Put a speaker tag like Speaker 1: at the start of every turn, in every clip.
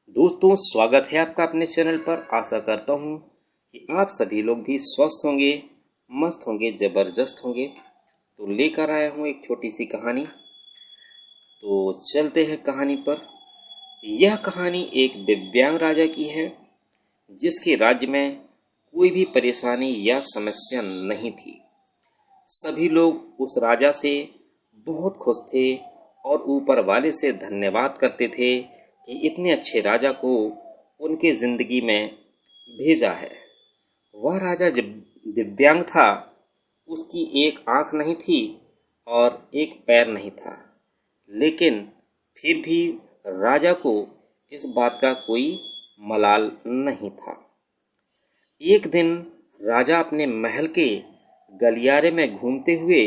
Speaker 1: दोस्तों, स्वागत है आपका अपने चैनल पर। आशा करता हूँ कि आप सभी लोग भी स्वस्थ होंगे, मस्त होंगे, ज़बरदस्त होंगे। तो लेकर आया हूँ एक छोटी सी कहानी। तो चलते हैं कहानी पर। यह कहानी एक दिव्यांग राजा की है, जिसके राज्य में कोई भी परेशानी या समस्या नहीं थी। सभी लोग उस राजा से बहुत खुश थे और ऊपर वाले से धन्यवाद करते थे कि इतने अच्छे राजा को उनके ज़िंदगी में भेजा है। वह राजा जब दिव्यांग था, उसकी एक आंख नहीं थी और एक पैर नहीं था, लेकिन फिर भी राजा को इस बात का कोई मलाल नहीं था। एक दिन राजा अपने महल के गलियारे में घूमते हुए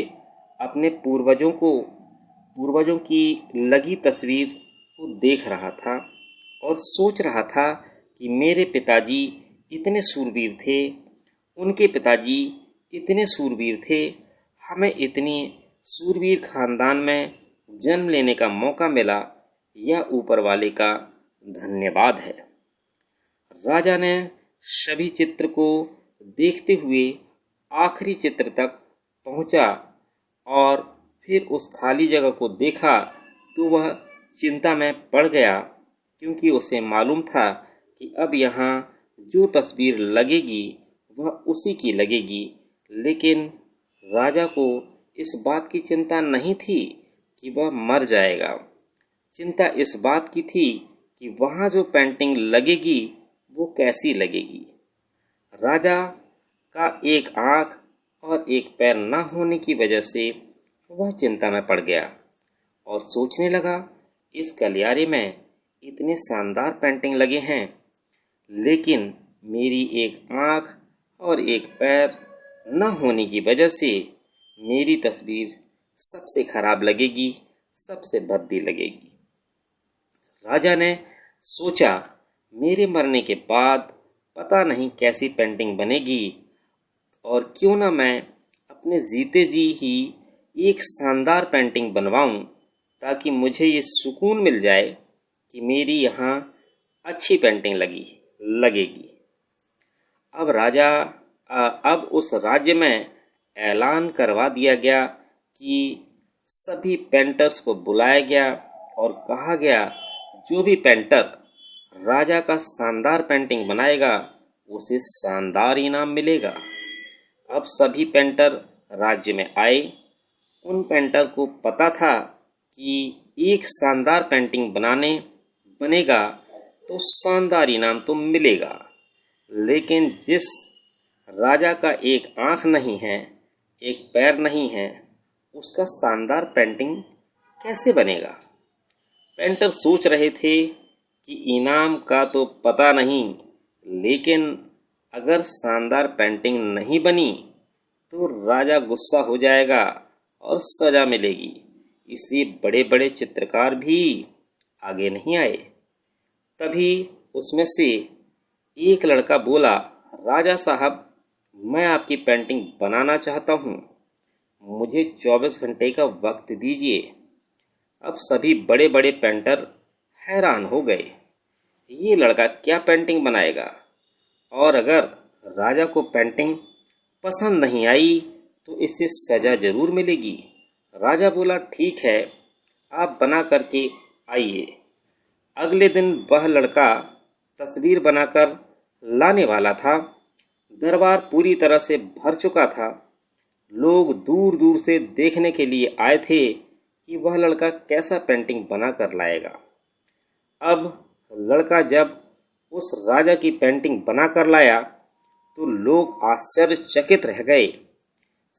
Speaker 1: अपने पूर्वजों की लगी तस्वीर को देख रहा था और सोच रहा था कि मेरे पिताजी इतने शूरवीर थे, उनके पिताजी इतने शूरवीर थे, हमें इतनी शूरवीर खानदान में जन्म लेने का मौका मिला। यह ऊपर वाले का धन्यवाद है। राजा ने सभी चित्र को देखते हुए आखिरी चित्र तक पहुंचा और फिर उस खाली जगह को देखा तो वह चिंता में पड़ गया, क्योंकि उसे मालूम था कि अब यहाँ जो तस्वीर लगेगी वह उसी की लगेगी। लेकिन राजा को इस बात की चिंता नहीं थी कि वह मर जाएगा। चिंता इस बात की थी कि वहाँ जो पेंटिंग लगेगी वो कैसी लगेगी। राजा का एक आंख और एक पैर न होने की वजह से वह चिंता में पड़ गया और सोचने लगा, इस गलियारे में इतने शानदार पेंटिंग लगे हैं, लेकिन मेरी एक आंख और एक पैर न होने की वजह से मेरी तस्वीर सबसे खराब लगेगी, सबसे भद्दी लगेगी। राजा ने सोचा, मेरे मरने के बाद पता नहीं कैसी पेंटिंग बनेगी, और क्यों ना मैं अपने जीते जी ही एक शानदार पेंटिंग बनवाऊं, ताकि मुझे ये सुकून मिल जाए कि मेरी यहाँ अच्छी पेंटिंग लगेगी। अब उस राज्य में ऐलान करवा दिया गया कि सभी पेंटर्स को बुलाया गया और कहा गया, जो भी पेंटर राजा का शानदार पेंटिंग बनाएगा उसे शानदार इनाम मिलेगा। अब सभी पेंटर राज्य में आए। उन पेंटर को पता था कि एक शानदार पेंटिंग बनेगा तो शानदार इनाम तो मिलेगा, लेकिन जिस राजा का एक आंख नहीं है, एक पैर नहीं है, उसका शानदार पेंटिंग कैसे बनेगा। पेंटर सोच रहे थे कि इनाम का तो पता नहीं, लेकिन अगर शानदार पेंटिंग नहीं बनी तो राजा गुस्सा हो जाएगा और सज़ा मिलेगी। इसलिए बड़े बड़े चित्रकार भी आगे नहीं आए। तभी उसमें से एक लड़का बोला, राजा साहब, मैं आपकी पेंटिंग बनाना चाहता हूँ, मुझे 24 घंटे का वक्त दीजिए। अब सभी बड़े बड़े पेंटर हैरान हो गए, ये लड़का क्या पेंटिंग बनाएगा, और अगर राजा को पेंटिंग पसंद नहीं आई तो इसे सज़ा ज़रूर मिलेगी। राजा बोला, ठीक है, आप बना करके आइए। अगले दिन वह लड़का तस्वीर बनाकर लाने वाला था। दरबार पूरी तरह से भर चुका था। लोग दूर दूर से देखने के लिए आए थे कि वह लड़का कैसा पेंटिंग बना कर लाएगा। अब लड़का जब उस राजा की पेंटिंग बना कर लाया तो लोग आश्चर्यचकित रह गए।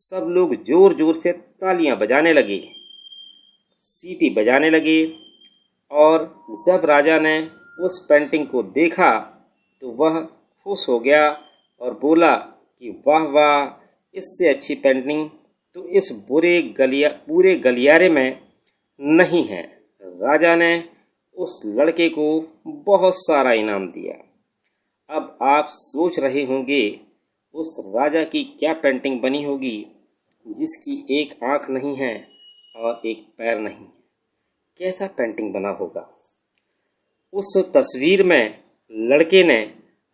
Speaker 1: सब लोग जोर जोर से तालियां बजाने लगे, सीटी बजाने लगे, और जब राजा ने उस पेंटिंग को देखा तो वह खुश हो गया और बोला कि वाह वाह, इससे अच्छी पेंटिंग तो इस पूरे गलियारे में नहीं है। राजा ने उस लड़के को बहुत सारा इनाम दिया। अब आप सोच रहे होंगे, उस राजा की क्या पेंटिंग बनी होगी जिसकी एक आंख नहीं है और एक पैर नहीं, कैसा पेंटिंग बना होगा। उस तस्वीर में लड़के ने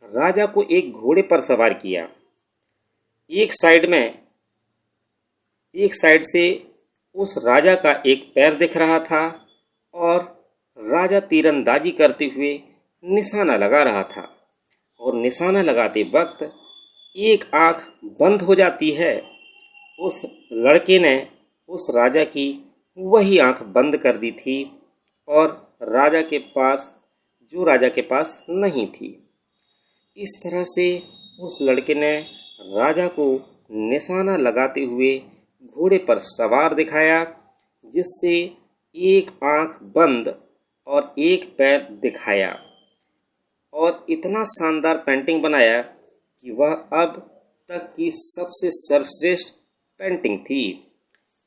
Speaker 1: राजा को एक घोड़े पर सवार किया। एक साइड से उस राजा का एक पैर दिख रहा था और राजा तीरंदाजी करते हुए निशाना लगा रहा था, और निशाना लगाते वक्त एक आंख बंद हो जाती है। उस लड़के ने उस राजा की वही आंख बंद कर दी थी और राजा के पास नहीं थी। इस तरह से उस लड़के ने राजा को निशाना लगाते हुए घोड़े पर सवार दिखाया, जिससे एक आंख बंद और एक पैर दिखाया, और इतना शानदार पेंटिंग बनाया कि वह अब तक की सबसे सर्वश्रेष्ठ पेंटिंग थी।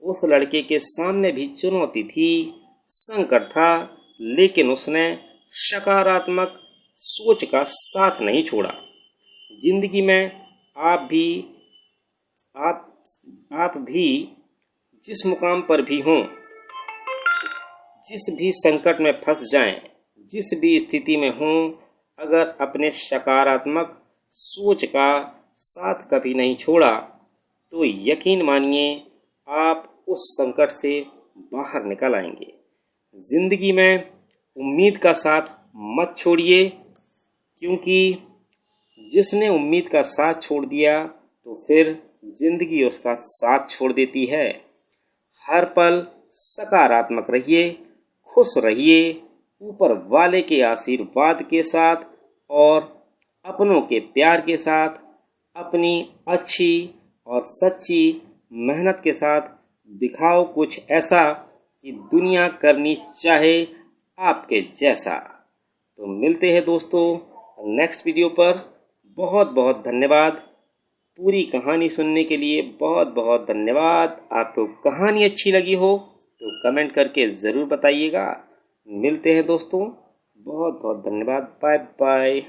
Speaker 1: उस लड़के के सामने भी चुनौती थी, संकट था, लेकिन उसने सकारात्मक सोच का साथ नहीं छोड़ा। जिंदगी में आप भी जिस मुकाम पर भी हों, जिस भी संकट में फंस जाएं, जिस भी स्थिति में हों, अगर अपने सकारात्मक सोच का साथ कभी नहीं छोड़ा तो यकीन मानिए आप उस संकट से बाहर निकल आएंगे। जिंदगी में उम्मीद का साथ मत छोड़िए, क्योंकि जिसने उम्मीद का साथ छोड़ दिया तो फिर जिंदगी उसका साथ छोड़ देती है। हर पल सकारात्मक रहिए, खुश रहिए, ऊपर वाले के आशीर्वाद के साथ और अपनों के प्यार के साथ, अपनी अच्छी और सच्ची मेहनत के साथ दिखाओ कुछ ऐसा कि दुनिया करनी चाहे आपके जैसा। तो मिलते हैं दोस्तों नेक्स्ट वीडियो पर। बहुत बहुत धन्यवाद। पूरी कहानी सुनने के लिए बहुत बहुत धन्यवाद। आपको कहानी अच्छी लगी हो तो कमेंट करके ज़रूर बताइएगा। मिलते हैं दोस्तों, बहुत बहुत धन्यवाद। Bye bye.